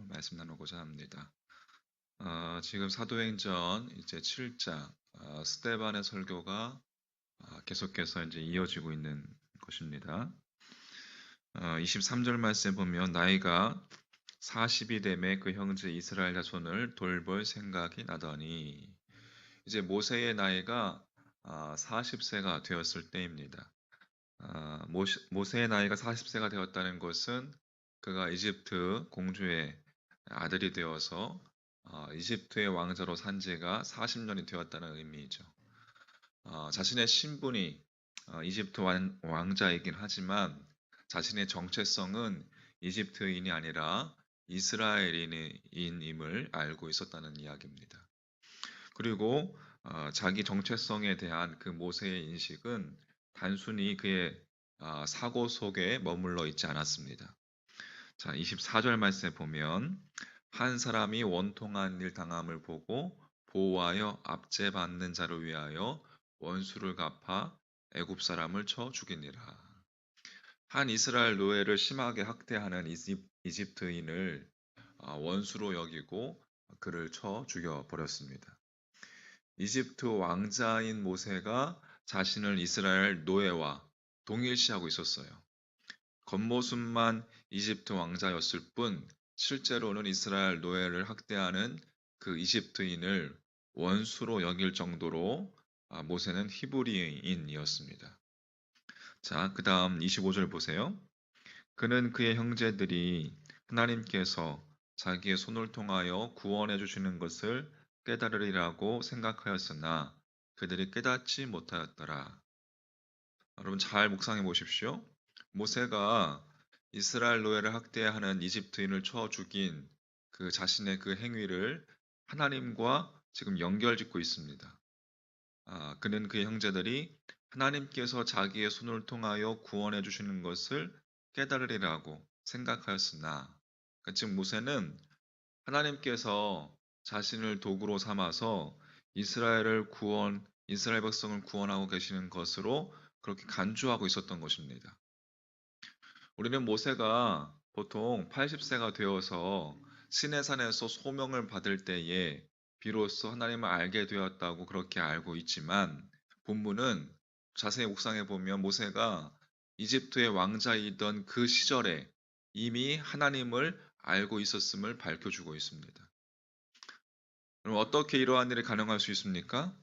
말씀 나누고자 합니다. 지금 사도행전 이제 7장 스데반의 설교가 계속해서 이제 이어지고 있는 것입니다. 23절 말씀 보면 나이가 40이 되매 그 형제 이스라엘 자손을 돌볼 생각이 나더니 이제 모세의 나이가 40세가 되었을 때입니다. 모세의 나이가 40세가 되었다는 것은 그가 이집트 공주의 아들이 되어서 이집트의 왕자로 산 지가 40년이 되었다는 의미이죠. 자신의 신분이 이집트 왕자이긴 하지만 자신의 정체성은 이집트인이 아니라 이스라엘인임을 알고 있었다는 이야기입니다. 그리고 자기 정체성에 대한 그 모세의 인식은 단순히 그의 사고 속에 머물러 있지 않았습니다. 자, 24절 말씀에 보면 한 사람이 원통한 일 당함을 보고 보호하여 압제받는 자를 위하여 원수를 갚아 애굽 사람을 쳐 죽이니라. 한 이스라엘 노예를 심하게 학대하는 이집트인을 원수로 여기고 그를 쳐 죽여 버렸습니다. 이집트 왕자인 모세가 자신을 이스라엘 노예와 동일시하고 있었어요. 겉모습만 이집트 왕자였을 뿐 실제로는 이스라엘 노예를 학대하는 그 이집트인을 원수로 여길 정도로 모세는 히브리인이었습니다. 자, 그 다음 25절 보세요. 그는 그의 형제들이 하나님께서 자기의 손을 통하여 구원해 주시는 것을 깨달으리라고 생각하였으나 그들이 깨닫지 못하였더라. 여러분 잘 묵상해 보십시오. 모세가 이스라엘 노예를 학대하는 이집트인을 쳐 죽인 그 자신의 그 행위를 하나님과 지금 연결짓고 있습니다. 그는 그의 형제들이 하나님께서 자기의 손을 통하여 구원해 주시는 것을 깨달으리라고 생각하였으나, 그러니까 지금 모세는 하나님께서 자신을 도구로 삼아서 이스라엘 백성을 구원하고 계시는 것으로 그렇게 간주하고 있었던 것입니다. 우리는 모세가 보통 80세가 되어서 시내산에서 소명을 받을 때에 비로소 하나님을 알게 되었다고 그렇게 알고 있지만 본문은 자세히 묵상해 보면 모세가 이집트의 왕자이던 그 시절에 이미 하나님을 알고 있었음을 밝혀주고 있습니다. 그럼 어떻게 이러한 일이 가능할 수 있습니까?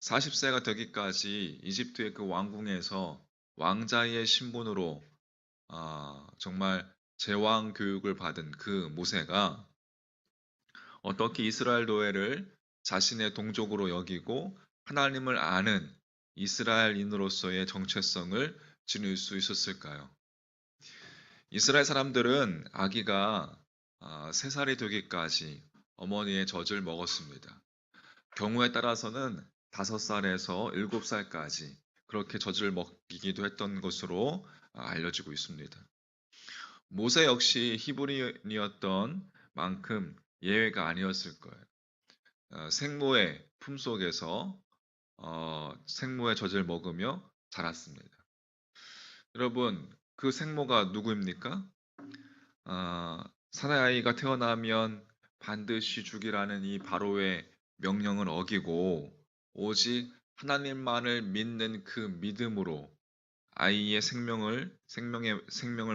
40세가 되기까지 이집트의 그 왕궁에서 왕자의 신분으로 정말 제왕 교육을 받은 그 모세가 어떻게 이스라엘 노예를 자신의 동족으로 여기고 하나님을 아는 이스라엘인으로서의 정체성을 지닐 수 있었을까요? 이스라엘 사람들은 아기가 3살이 되기까지 어머니의 젖을 먹었습니다. 경우에 따라서는 5살에서 7살까지 그렇게 젖을 먹이기도 했던 것으로 알려지고 있습니다. 모세 역시 히브리인이었던 만큼 예외가 아니었을 거예요. 생모의 품속에서 생모의 젖을 먹으며 자랐습니다. 여러분, 그 생모가 누구입니까? 사내아이가 태어나면 반드시 죽이라는 이 바로의 명령을 어기고 오직 하나님만을 믿는 그 믿음으로 아이의 생명을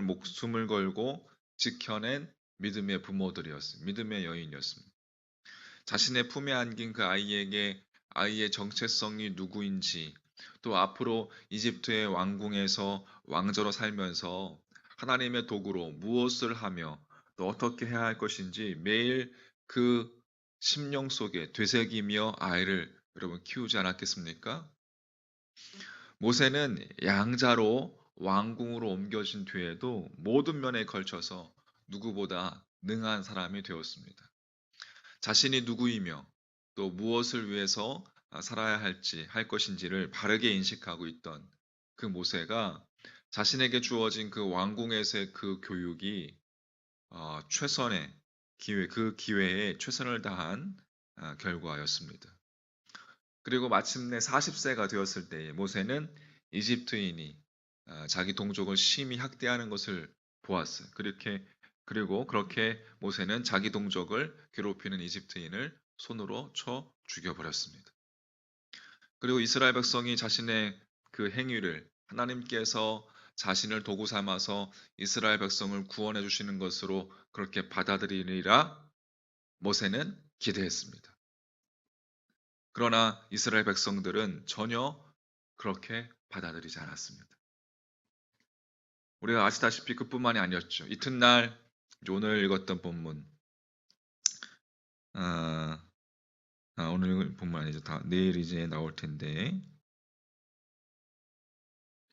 목숨을 걸고 지켜낸 믿음의 부모들이었습니다. 믿음의 여인이었습니다. 자신의 품에 안긴 그 아이에게 아이의 정체성이 누구인지, 또 앞으로 이집트의 왕궁에서 왕자로 살면서 하나님의 도구로 무엇을 하며 또 어떻게 해야 할 것인지 매일 그 심령 속에 되새기며 아이를 여러분 키우지 않았겠습니까? 모세는 양자로 왕궁으로 옮겨진 뒤에도 모든 면에 걸쳐서 누구보다 능한 사람이 되었습니다. 자신이 누구이며 또 무엇을 위해서 살아야 할 것인지를 바르게 인식하고 있던 그 모세가 자신에게 주어진 그 왕궁에서의 그 교육이 최선의 그 기회에 최선을 다한 결과였습니다. 그리고 마침내 40세가 되었을 때에 모세는 이집트인이 자기 동족을 심히 학대하는 것을 보았어요. 그렇게 그리고 그렇게 모세는 자기 동족을 괴롭히는 이집트인을 손으로 쳐 죽여버렸습니다. 그리고 이스라엘 백성이 자신의 그 행위를 하나님께서 자신을 도구 삼아서 이스라엘 백성을 구원해 주시는 것으로 그렇게 받아들이리라 모세는 기대했습니다. 그러나 이스라엘 백성들은 전혀 그렇게 받아들이지 않았습니다. 우리가 아시다시피 그뿐만이 아니었죠. 이튿날 오늘 읽었던 본문, 오늘 읽은 본문 아니죠. 다 내일 이제 나올 텐데,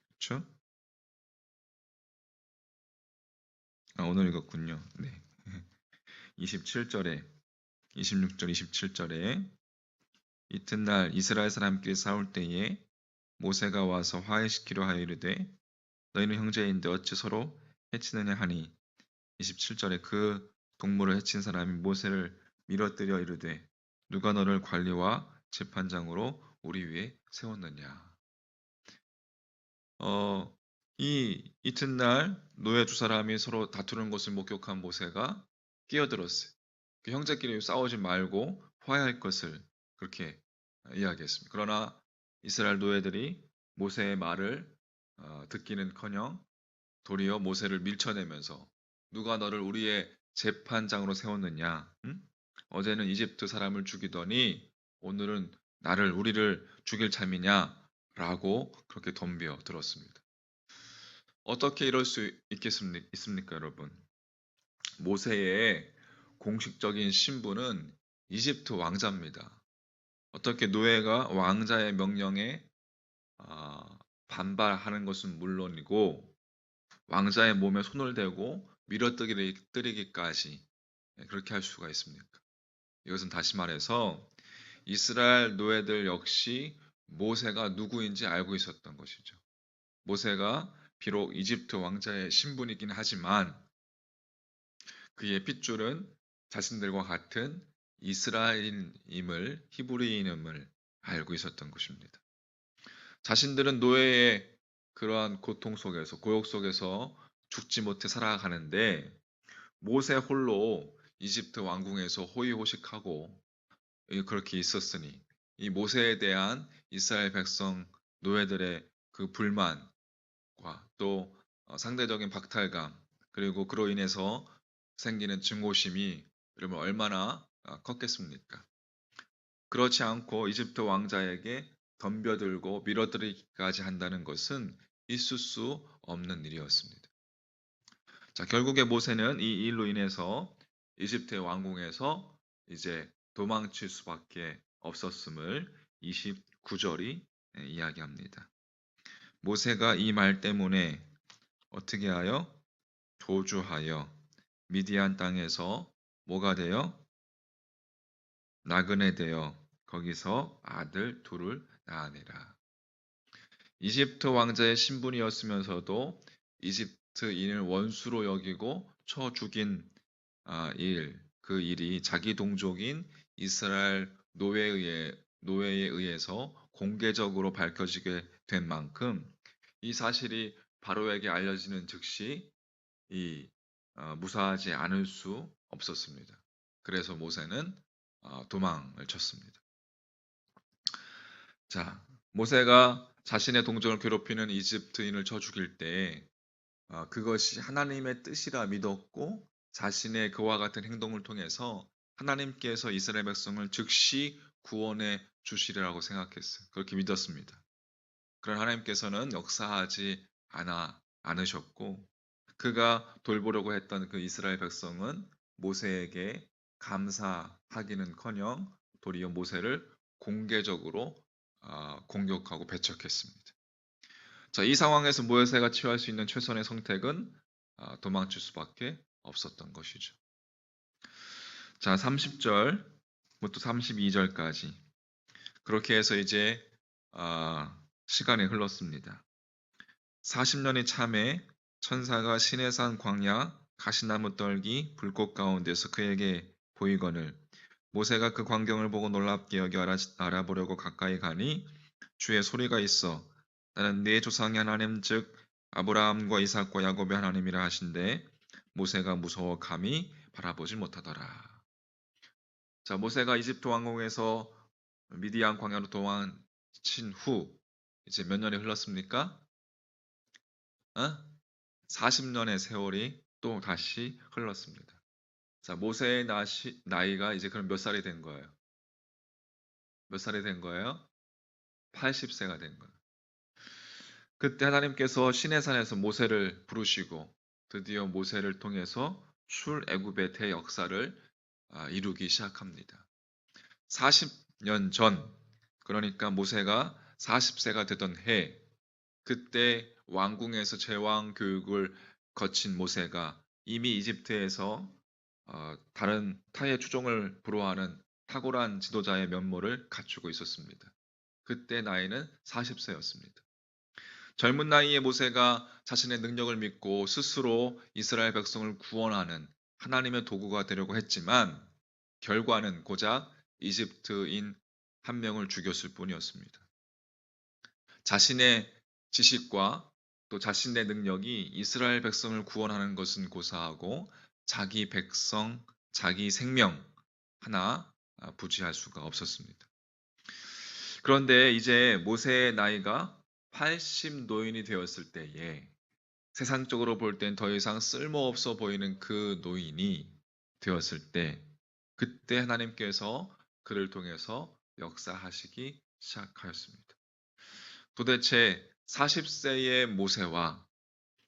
그렇죠? 오늘 읽었군요. 네. 27절에 26절, 27절에 이튿날 이스라엘 사람끼리 싸울 때에 모세가 와서 화해시키려 하여 이르되 너희는 형제인데 어찌 서로 해치느냐 하니 27절에 그 동물을 해친 사람이 모세를 밀어뜨려 이르되 누가 너를 관리와 재판장으로 우리 위에 세웠느냐. 이 이튿날 노예 두 사람이 서로 다투는 것을 목격한 모세가 끼어들었어요. 그 형제끼리 싸우지 말고 화해할 것을 그렇게 이야기했습니다. 그러나 이스라엘 노예들이 모세의 말을 듣기는커녕 도리어 모세를 밀쳐내면서 누가 너를 우리의 재판장으로 세웠느냐? 응? 어제는 이집트 사람을 죽이더니 오늘은 우리를 죽일 참이냐라고 그렇게 덤벼 들었습니다. 어떻게 이럴 수 있습니까, 여러분? 모세의 공식적인 신분은 이집트 왕자입니다. 어떻게 노예가 왕자의 명령에 반발하는 것은 물론이고 왕자의 몸에 손을 대고 밀어뜨리기까지 그렇게 할 수가 있습니까? 이것은 다시 말해서 이스라엘 노예들 역시 모세가 누구인지 알고 있었던 것이죠. 모세가 비록 이집트 왕자의 신분이긴 하지만 그의 핏줄은 자신들과 같은 이스라엘임을 히브리인임을 알고 있었던 것입니다. 자신들은 노예의 그러한 고통 속에서 고역 속에서 죽지 못해 살아가는데 모세 홀로 이집트 왕궁에서 호의호식하고 그렇게 있었으니 이 모세에 대한 이스라엘 백성 노예들의 그 불만과 또 상대적인 박탈감 그리고 그로 인해서 생기는 증오심이 여러분 얼마나 컸겠습니까? 그렇지 않고 이집트 왕자에게 덤벼들고 밀어뜨리기까지 한다는 것은 있을 수 없는 일이었습니다. 자, 결국에 모세는 이 일로 인해서 이집트의 왕궁에서 이제 도망칠 수밖에 없었음을 29절이 이야기합니다. 모세가 이 말 때문에 어떻게 하여 도주하여 미디안 땅에서 뭐가 되어 나그네 되어 거기서 아들 둘을 낳으니라. 이집트 왕자의 신분이었으면서도 이집트인을 원수로 여기고 쳐 죽인 그 일이 자기 동족인 이스라엘 노예에 의해서 공개적으로 밝혀지게 된 만큼 이 사실이 바로에게 알려지는 즉시 무사하지 않을 수 없었습니다. 그래서 모세는 도망을 쳤습니다. 자, 모세가 자신의 동족을 괴롭히는 이집트인을 쳐 죽일 때 그것이 하나님의 뜻이라 믿었고 자신의 그와 같은 행동을 통해서 하나님께서 이스라엘 백성을 즉시 구원해 주시리라고 생각했어요. 그렇게 믿었습니다. 그런 하나님께서는 역사하지 않으셨고 그가 돌보려고 했던 그 이스라엘 백성은 모세에게 감사하기는커녕 도리어 모세를 공개적으로 공격하고 배척했습니다. 자, 이 상황에서 모세가 취할 수 있는 최선의 선택은 도망칠 수밖에 없었던 것이죠. 자, 30절부터 32절까지 그렇게 해서 이제 시간이 흘렀습니다. 40년이 참에 천사가 시내산 광야 가시나무 떨기 불꽃 가운데서 그에게 보이거늘 모세가 그 광경을 보고 놀랍게 여겨 알아보려고 가까이 가니 주의 소리가 있어 나는 네 조상의 하나님 즉 아브라함과 이삭과 야곱의 하나님이라 하신대 모세가 무서워 감히 바라보질 못하더라. 자, 모세가 이집트 왕궁에서 미디안 광야로 도망친 후 이제 몇 년이 흘렀습니까? 40년의 세월이 또 다시 흘렀습니다. 자, 모세의 나이가 이제 그럼 몇 살이 된 거예요? 몇 살이 된 거예요? 80세가 된 거예요. 그때 하나님께서 시내산에서 모세를 부르시고 드디어 모세를 통해서 출애굽의 대역사를 이루기 시작합니다. 40년 전, 그러니까 모세가 40세가 되던 해, 그때 왕궁에서 제왕 교육을 거친 모세가 이미 이집트에서 다른 타의 추종을 불허하는 탁월한 지도자의 면모를 갖추고 있었습니다. 그때 나이는 40세였습니다. 젊은 나이에 모세가 자신의 능력을 믿고 스스로 이스라엘 백성을 구원하는 하나님의 도구가 되려고 했지만 결과는 고작 이집트인 한 명을 죽였을 뿐이었습니다. 자신의 지식과 또 자신의 능력이 이스라엘 백성을 구원하는 것은 고사하고 자기 백성, 자기 생명 하나 부지할 수가 없었습니다. 그런데 이제 모세의 나이가 80 노인이 되었을 때에 세상적으로 볼 땐 더 이상 쓸모없어 보이는 그 노인이 되었을 때 그때 하나님께서 그를 통해서 역사하시기 시작하였습니다. 도대체 40세의 모세와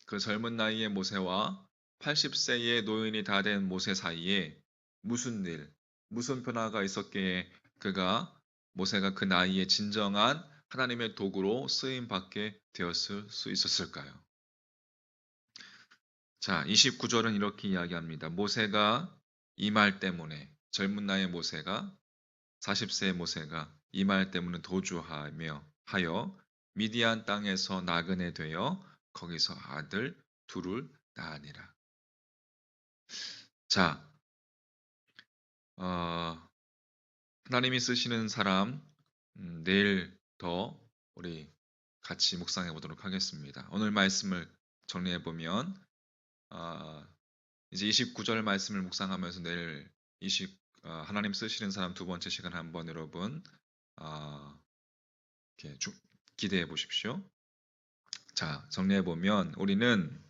그 젊은 나이의 모세와 80세의 노인이 다 된 모세 사이에 무슨 일, 무슨 변화가 있었기에 모세가 그 나이에 진정한 하나님의 도구로 쓰임 받게 되었을 수 있었을까요? 자, 29절은 이렇게 이야기합니다. 모세가 이 말 때문에 젊은 나이의 모세가 40세의 모세가 이 말 때문에 도주하며 하여 미디안 땅에서 나그네 되어 거기서 아들 둘을 낳으니라. 자, 하나님이 쓰시는 사람 내일 더 우리 같이 묵상해 보도록 하겠습니다. 오늘 말씀을 정리해 보면 이제 29절 말씀을 묵상하면서 내일 하나님 쓰시는 사람 두 번째 시간 한번 여러분 이렇게 기대해 보십시오. 자, 정리해 보면 우리는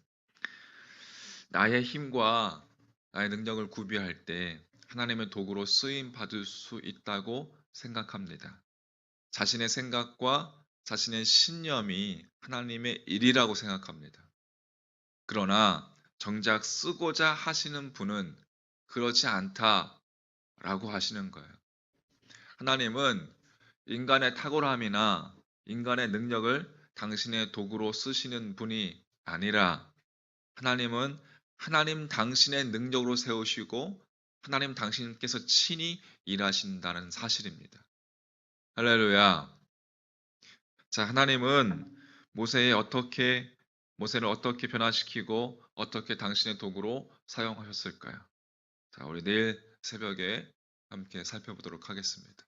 나의 힘과 나의 능력을 구비할 때 하나님의 도구로 쓰임 받을 수 있다고 생각합니다. 자신의 생각과 자신의 신념이 하나님의 일이라고 생각합니다. 그러나 정작 쓰고자 하시는 분은 그렇지 않다라고 하시는 거예요. 하나님은 인간의 탁월함이나 인간의 능력을 당신의 도구로 쓰시는 분이 아니라 하나님은 하나님 당신의 능력으로 세우시고 하나님 당신께서 친히 일하신다는 사실입니다. 할렐루야. 자, 하나님은 모세를 어떻게 변화시키고 어떻게 당신의 도구로 사용하셨을까요? 자, 우리 내일 새벽에 함께 살펴보도록 하겠습니다.